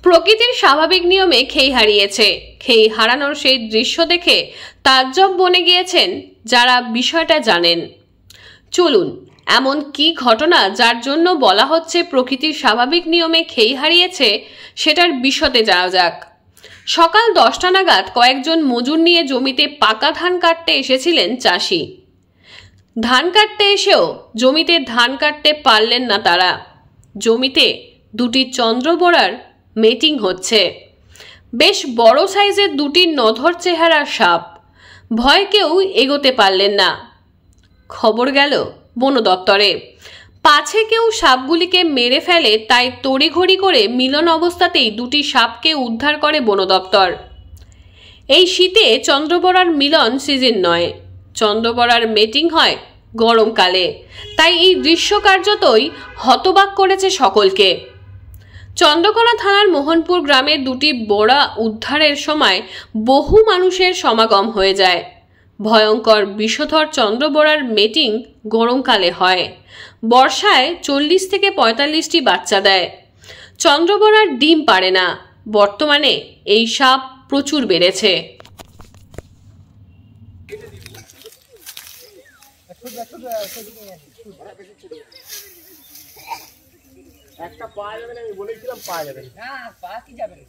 প্রকৃতির স্বাভাবিক নিয়মে খেই হারিয়েছে। খেই হারানোর সেই দৃশ্য দেখে তাজ্জব বনে গিয়েছেন যারা বিষয়টা জানেন। চলুন, এমন কি ঘটনা যার জন্য বলা হচ্ছে প্রকৃতির স্বাভাবিক নিয়মে খেই হারিয়েছে সেটার বিশদে যাওয়া যাক। সকাল 10টা নাগাদ কয়েকজন মজুর নিয়ে জমিতে পাকা ধান কাটতে এসেছিলেন চাষি। ধান কাটতে এসেও জমিতে ধান কাটতে পারলেন না তারা। জমিতে দুটি চন্দ্রবোড়ার মেটিং হচ্ছে। বেশ বড় সাইজের দুটি নধর চেহারার সাপ। ভয় কেউ এগোতে পারলেন না। খবর গেল বন দপ্তরে। পাছে কেউ সাপগুলিকে মেরে ফেলে, তাই তড়িঘড়ি করে মিলন অবস্থাতেই দুটি সাপকে উদ্ধার করে বন দপ্তর। এই শীতে চন্দ্রবোড়ার মিলন সিজন নয়, চন্দ্রবোড়ার মেটিং হয় গরমকালে। তাই এই দৃশ্য কার্যতই হতবাক করেছে সকলকে। চন্দ্রকোনা থানার মোহনপুর গ্রামে দুটি বোড়া উদ্ধারের সময় বহু মানুষের সমাগম হয়ে যায়। ভয়ঙ্কর বিষধর চন্দ্রবোড়ার মেটিং গরমকালে হয়। বর্ষায় 40 থেকে 45টি বাচ্চা দেয়। চন্দ্রবোড়ার ডিম পারে না। বর্তমানে এই সাপ প্রচুর বেড়েছে। একটা পাওয়া যাবে না, আমি বলেছিলাম পাওয়া যাবে না। পাওয়া যাবে না।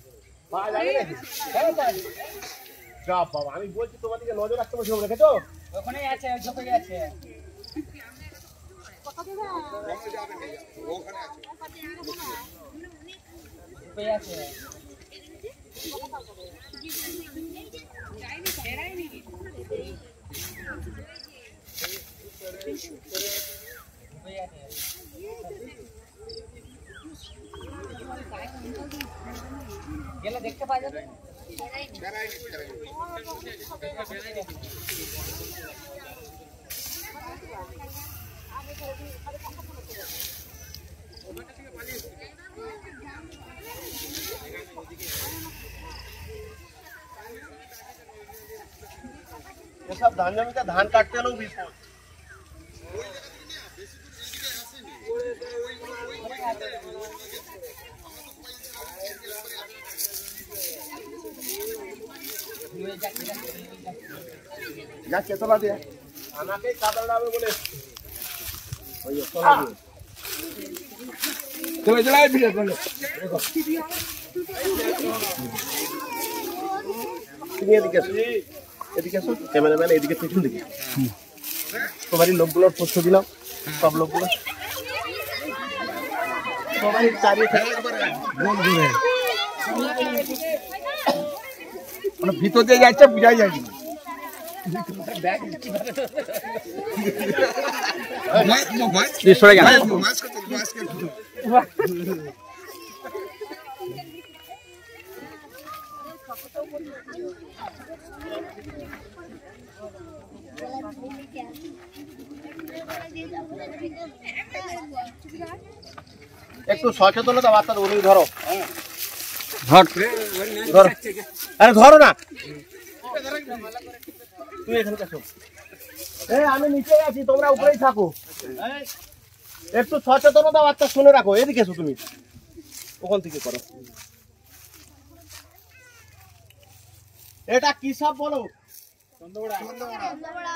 যা বাবা, আমি বলছি তোমার দিকে নজর রাখতে বলছি, রেখেছো? ওখানেই আছে, ঝোপে আছে। গেলে দেখতে পাওয়া যাবে। এসব ধান জমিতে ধান কাটতে এলেও বিপদ। যাচ্ছে তোলা দিয়ে আমাকে কাদা লাগাবে বলে চলে চলে ভিডিও করলো। তুমি এদিকে আসো, এদিকে আসো, ক্যামেরাম্যান এদিকে পেছন দিকে। তোমারই লোকগুলোর তথ্য দিলাম, সব লোকগুলো সবাই চারিয়ে মানে ভিতর দিয়ে যাচ্ছে, বুঝাই যায়নি। একটু সচেতনতা বার্তা দেবো। ধরো ধরো, আরে ধরো না, তুমি এখানে আসো। আমি নিচে আছি, তোমরা উপরেই থাকো। একটু সচেতনতা বার্তা শুনে রাখো। এদিকে এসো, তুমি ওখান থেকে করো। এটা কি সাপ বলো?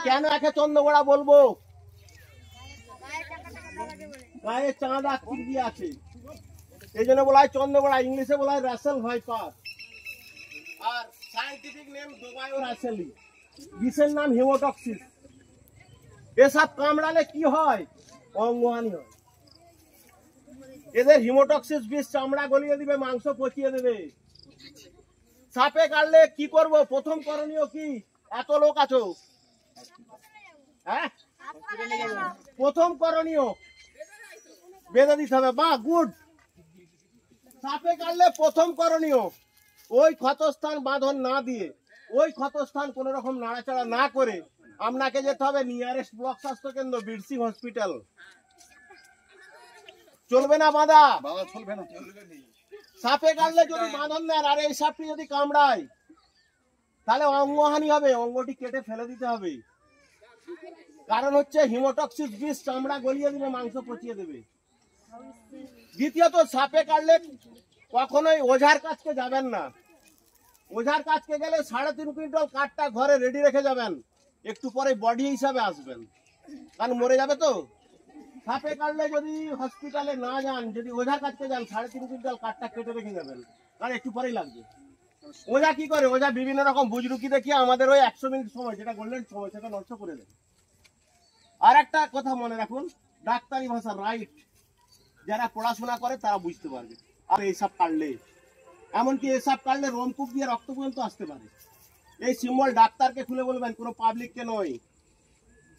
কেন একে চন্দ্রবোড়া বলবো? গায়ে চাঁদ আকৃতি আছে, এই জন্য বলা হয় চন্দ্রবোড়া। ইংলিশে বলা হয় রাসেল ভাইপার, আর সায়েন্টিফিক নেম দুবাই রাসেলি। বিষের নাম হিমোটক্সিস। এসব কামড়ালে কি হয়? অঙ্গহানি হয়। এদের হিমোটক্সিস বিষ চামড়া গলিয়ে দিবে, মাংস পচিয়ে দেবে। সাপে কাটলে কি করব? প্রথম করণীয় কি? এত লোক আছো, হ্যাঁ, প্রথম করণীয় বেঁধে দিতে হবে। বা গুড। সাপে কাটলে প্রথম করণীয় ওই ক্ষতস্থান বাঁধন না দিয়ে, ওই ক্ষতস্থান কোন রকম নাড়াচাড়া না করে আপনাকে যেতে হবে নিয়ারেস্ট ব্লক স্বাস্থ্য কেন্দ্র, বিরসি হসপিটাল। চলবে না বাঁধা, চলবে না। সাপে কাটলে যদি বাঁধন দেন আর এই সাপটি যদি কামড়ায়, তাহলে অঙ্গহানি হবে, অঙ্গটি কেটে ফেলে দিতে হবে। কারণ হচ্ছে হিমোটক্সিস বিষ চামড়া গলিয়ে দিবে, মাংস পচিয়ে দেবে। দ্বিতীয়ত সাপে কাটলে কখনোই ওঝার কাছকে যাবেন না। ওঝার কাছকে গেলে 3.5 কুইন্টাল কাঠটা ঘরে রেডি রেখে যাবেন, একটু পরে বডি হিসাবে আসবেন, কারণ মরে যাবে তো। সাপে কাটলে যদি হসপিটালে না যান, যদি ওঝার কাছকে যান, 3.5 কুইন্টাল কাঠটা কেটে রেখে যাবেন, কারণ একটু পরেই লাগবে। ওঝা কি করে? ওঝা বিভিন্ন রকম বুজরুকি দেখিয়ে আমাদের ওই 100 মিনিট সময়, যেটা গোল্ডেন সময়, সেটা নষ্ট করে দেয়। আর একটা কথা মনে রাখুন, ডাক্তারি ভাষা রাইট, যারা পড়াশোনা করে তারা বুঝতে পারবে। আর এইসব কাটলে, এমনকি এসব কাটলে রোমকূপ দিয়ে রক্ত পর্যন্ত আসতে পারে। এই সিম্বল ডাক্তারকে খুলে বলবেন, কোনো পাবলিককে নয়।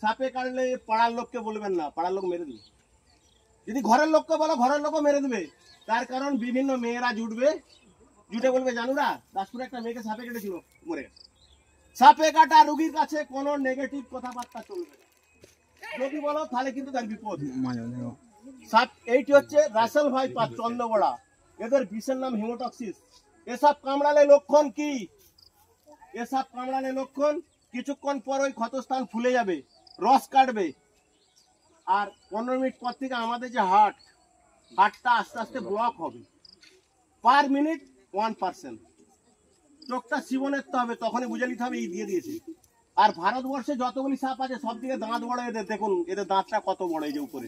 সাপে কাটলে পাড়ার লোককে বলবেন না, পাড়ার লোক মেরে দিবে। যদি ঘরের লোককে বলো, ঘরের লোকও মেরে দেবে। তার কারণ বিভিন্ন মেয়েরা জুটবে, জুটে বলবে, জানুরা দাসপুরে একটা মেয়েকে সাপে কেটেছিল, মরে গেছে। সাপে কাটা রোগীর কাছে কোনো নেগেটিভ কথাবার্তা চলবে না। যদি বলো তাহলে কিন্তু তার বিপদ। সাপ এইটি হচ্ছে রাসেল ভাইপার, চন্দ্রবড়া, এদের বিষের নাম হিমোটক্সিস। এসব কামড়ালে লক্ষণ কি? এসব কামড়ালে লক্ষণ কিছুক্ষণ পর ওই ক্ষতস্থান ফুলে যাবে, রস কাটবে, আর 15 মিনিট পর থেকে আমাদের যে হার্টটা আস্তে আস্তে ব্লক হবে। Per minute 1%। চোখটা শিবনেরতে হবে, তখনই বুঝে নিতে হবে এই দিয়ে দিয়েছে। আর ভারতবর্ষে যতগুলি সাপ আছে সব দিকে দাঁত বড় এদের, দেখুন এদের দাঁতটা কত বড়, এই যে উপরে।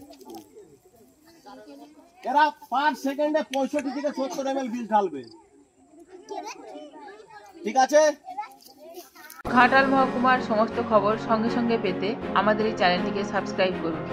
এরা পার সেকেন্ডে 65 থেকে 70 ml বিষ ঢালবে। ঠিক আছে? ঘাটাল মহকুমার সমস্ত খবর সঙ্গে সঙ্গে পেতে আমাদের এই চ্যানেলটিকে সাবস্ক্রাইব করুন।